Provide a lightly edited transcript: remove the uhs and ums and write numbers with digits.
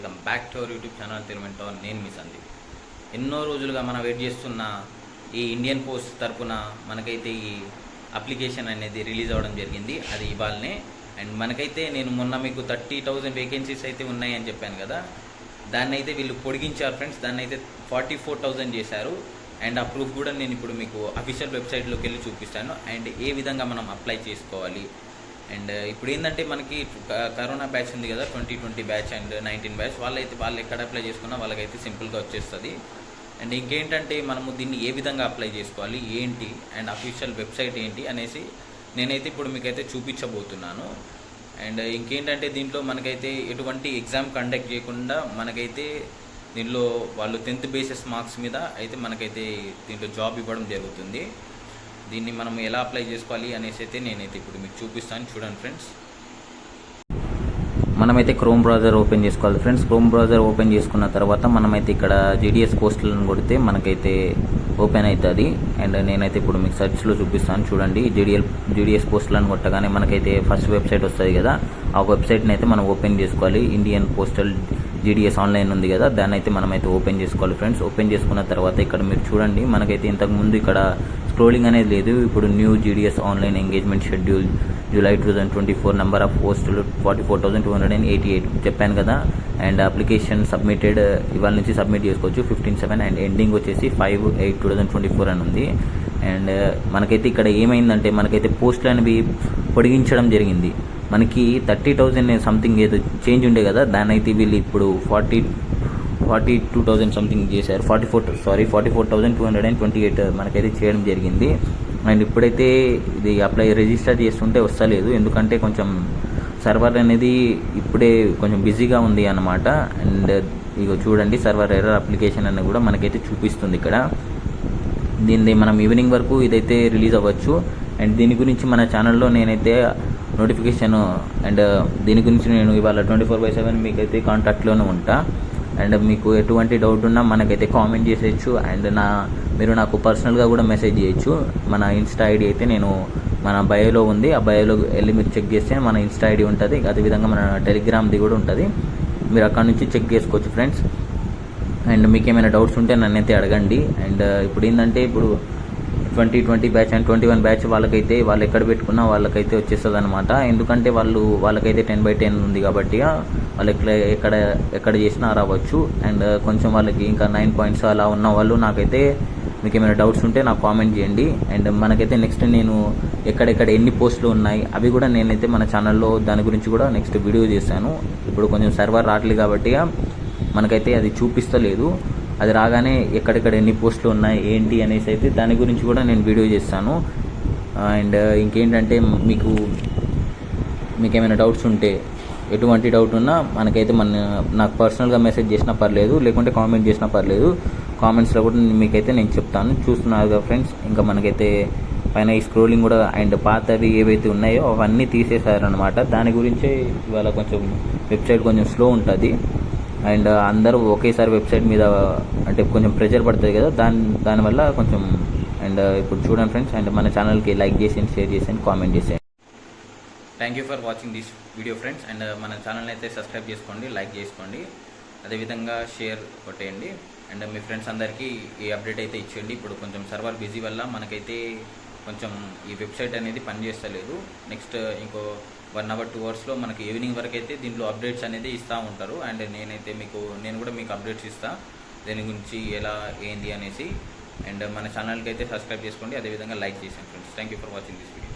Welcome back to our YouTube channel Telugumento. నేను మీ సందీప్. ఎన్నో రోజులుగా మనం వెయిట్ చేస్తున్న ఈ ఇండియన్ పోస్ట్ తరపున మనకైతే ఈ అప్లికేషన్ అనేది రిలీజ్ అవ్వడం జరిగింది. అది ఇవాళనే. అండ్ మనకైతే నేను మొన్న మీకు 30,000 వేకెన్సీస్ అయితే ఉన్నాయని చెప్పాను కదా, దాన్ని అయితే వీళ్ళు పొడిగించారు ఫ్రెండ్స్. దాన్ని అయితే 44,000 చేశారు. అండ్ ఆ ప్రూఫ్ కూడా నేను ఇప్పుడు మీకు అఫీషియల్ వెబ్సైట్లోకి వెళ్ళి చూపిస్తాను. అండ్ ఏ విధంగా మనం అప్లై చేసుకోవాలి. అండ్ ఇప్పుడు ఏంటంటే మనకి కరోనా బ్యాచ్ ఉంది కదా, 2020 బ్యాచ్ అండ్ 19 బ్యాచ్, వాళ్ళు ఎక్కడ అప్లై చేసుకున్నా వాళ్ళకైతే సింపుల్గా వచ్చేస్తుంది. అండ్ ఇంకేంటంటే మనము దీన్ని ఏ విధంగా అప్లై చేసుకోవాలి ఏంటి, అండ్ అఫీషియల్ వెబ్సైట్ ఏంటి అనేసి నేనైతే ఇప్పుడు మీకైతే చూపించబోతున్నాను. అండ్ ఇంకేంటంటే దీంట్లో మనకైతే ఎటువంటి ఎగ్జామ్ కండక్ట్ చేయకుండా మనకైతే దీనిలో వాళ్ళు 10th బేసిస్ మార్క్స్ మీద అయితే మనకైతే దీంట్లో జాబ్ ఇవ్వడం జరుగుతుంది. దీన్ని మనం ఎలా అప్లై చేసుకోవాలి అనేసి అయితే నేనైతే ఇప్పుడు మీకు చూపిస్తాను. చూడండి ఫ్రెండ్స్, మనమైతే క్రోమ్ బ్రౌజర్ ఓపెన్ చేసుకోవాలి ఫ్రెండ్స్. క్రోమ్ బ్రౌజర్ ఓపెన్ చేసుకున్న తర్వాత మనమైతే ఇక్కడ జీడిఎస్ పోస్టులను కొడితే మనకైతే ఓపెన్ అవుతుంది. అండ్ నేనైతే ఇప్పుడు మీకు సెర్చ్లో చూపిస్తాను. చూడండి, జీడిఎస్ పోస్టులను కొట్టగానే మనకైతే ఫస్ట్ వెబ్సైట్ వస్తుంది కదా, ఆ వెబ్సైట్ని అయితే మనం ఓపెన్ చేసుకోవాలి. ఇండియన్ పోస్టల్ జీడిఎస్ ఆన్లైన్ ఉంది కదా, దాన్ని అయితే మనమైతే ఓపెన్ చేసుకోవాలి ఫ్రెండ్స్. ఓపెన్ చేసుకున్న తర్వాత ఇక్కడ మీరు చూడండి, మనకైతే ఇంతకుముందు ఇక్కడ స్క్రోలింగ్ అనేది లేదు. ఇప్పుడు new GDS online engagement schedule July 2024, number of పోస్టులు 44,288 చెప్పాను కదా. అండ్ అప్లికేషన్ సబ్మిటెడ్ ఇవాళ నుంచి సబ్మిట్ చేసుకోవచ్చు 15/7 అండ్ ఎండింగ్ వచ్చేసి 5/8/2024 అని ఉంది. అండ్ మనకైతే ఇక్కడ ఏమైందంటే మనకైతే పోస్టులు అనేవి పొడిగించడం జరిగింది. మనకి 30,000 సంథింగ్ ఏదో చేంజ్ ఉండే కదా, దాన్ని అయితే వీళ్ళు ఇప్పుడు 42,000 సంథింగ్ చేశారు. 44,228 మనకైతే చేయడం జరిగింది. అండ్ ఇప్పుడైతే ఇది రిజిస్టర్ చేస్తుంటే వస్తలేదు, ఎందుకంటే కొంచెం సర్వర్ అనేది ఇప్పుడే కొంచెం బిజీగా ఉంది అన్నమాట. అండ్ ఇక చూడండి, సర్వర్ ఎర్రర్ అప్లికేషన్ అని కూడా మనకైతే చూపిస్తుంది ఇక్కడ. దీన్ని మనం ఈవినింగ్ వరకు ఇదైతే రిలీజ్ అవ్వచ్చు. అండ్ దీని గురించి మన ఛానల్లో నేనైతే నోటిఫికేషన్ అండ్ దీని గురించి నేను ఇవాళ 24/7 మీకైతే కాంటాక్ట్లోనే ఉంటా. అండ్ మీకు ఎటువంటి డౌట్ ఉన్నా మనకైతే కామెంట్ చేసేయచ్చు. అండ్ మీరు నాకు పర్సనల్గా కూడా మెసేజ్ చేయొచ్చు. మన ఇన్స్టా ఐడి అయితే నేను మన బయోలో ఉంది, ఆ బయోలో వెళ్ళి మీరు చెక్ చేస్తే మన ఇన్స్టా ఐడి ఉంటుంది. అదేవిధంగా మన టెలిగ్రామ్ది కూడా ఉంటుంది, మీరు అక్కడ నుంచి చెక్ చేసుకోవచ్చు ఫ్రెండ్స్. అండ్ మీకు ఏమైనా డౌట్స్ ఉంటే నన్నైతే అడగండి. అండ్ ఇప్పుడు ఏంటంటే ఇప్పుడు 2020 బ్యాచ్ అండ్ 21 బ్యాచ్ వాళ్ళకైతే వాళ్ళు ఎక్కడ పెట్టుకున్నా వాళ్ళకైతే వచ్చేస్తుంది అనమాట. ఎందుకంటే వాళ్ళకైతే 10/10 ఉంది కాబట్టి వాళ్ళు ఎక్కడ చేసినా రావచ్చు. అండ్ కొంచెం వాళ్ళకి ఇంకా 9 పాయింట్స్ అలా ఉన్న వాళ్ళు నాకైతే మీకు ఏమైనా డౌట్స్ ఉంటే నాకు కామెంట్ చేయండి. అండ్ మనకైతే నెక్స్ట్ నేను ఎక్కడెక్కడ ఎన్ని పోస్టులు ఉన్నాయి అవి కూడా నేనైతే మన ఛానల్లో దాని గురించి కూడా నెక్స్ట్ వీడియో చేశాను. ఇప్పుడు కొంచెం సర్వర్ రావట్లేదు కాబట్టి మనకైతే అది చూపిస్తలేదు. అది రాగానే ఎక్కడెక్కడ ఎన్ని పోస్టులు ఉన్నాయి ఏంటి అనేసి అయితే దాని గురించి కూడా నేను వీడియో చేస్తాను. అండ్ ఇంకేంటంటే మీకు ఏమైనా డౌట్స్ ఉంటే ఎటువంటి డౌట్ ఉన్నా మనకైతే నాకు పర్సనల్గా మెసేజ్ చేసినా పర్లేదు, లేకుంటే కామెంట్ చేసినా పర్లేదు. కామెంట్స్లో కూడా మీకైతే నేను చెప్తాను. చూస్తున్నారు కదా ఫ్రెండ్స్, ఇంకా మనకైతే పైన ఈ స్క్రోలింగ్ కూడా అండ్ పాతవి ఏవైతే ఉన్నాయో అవన్నీ తీసేశారనమాట. దాని గురించే ఇవాళ కొంచెం వెబ్సైట్ కొంచెం స్లో ఉంటుంది. అండ్ అందరూ ఒకేసారి వెబ్సైట్ మీద అంటే కొంచెం ప్రెషర్ పడుతుంది కదా, దానివల్ల కొంచెం. అండ్ ఇప్పుడు చూడండి ఫ్రెండ్స్, అండ్ మన ఛానల్కి లైక్ చేసేయండి, షేర్ చేసేయండి, కామెంట్ చేసేయండి. Thank you for watching this video friends. And మన ఛానల్ని అయితే సబ్స్క్రైబ్ చేసుకోండి, లైక్ చేసుకోండి, అదేవిధంగా షేర్ కొట్టేయండి. అండ్ మీ ఫ్రెండ్స్ అందరికీ ఈ అప్డేట్ అయితే ఇచ్చేయండి. ఇప్పుడు కొంచెం సర్వర్ బిజీ వల్ల మనకైతే కొంచెం ఈ వెబ్సైట్ అనేది పనిచేస్తలేదు. నెక్స్ట్ ఇంకో 1 hour 2 hours మనకి ఈవినింగ్ వరకు అయితే దీంట్లో అప్డేట్స్ అనేది ఇస్తూ ఉంటారు. అండ్ నేను కూడా మీకు అప్డేట్స్ ఇస్తాను దీని గురించి ఎలా ఏంది అనేసి. అండ్ మన ఛానల్కి అయితే సబ్స్క్రైబ్ చేసుకోండి, అదేవిధంగా లైక్ చేసాను friends. Thank you for watching this video.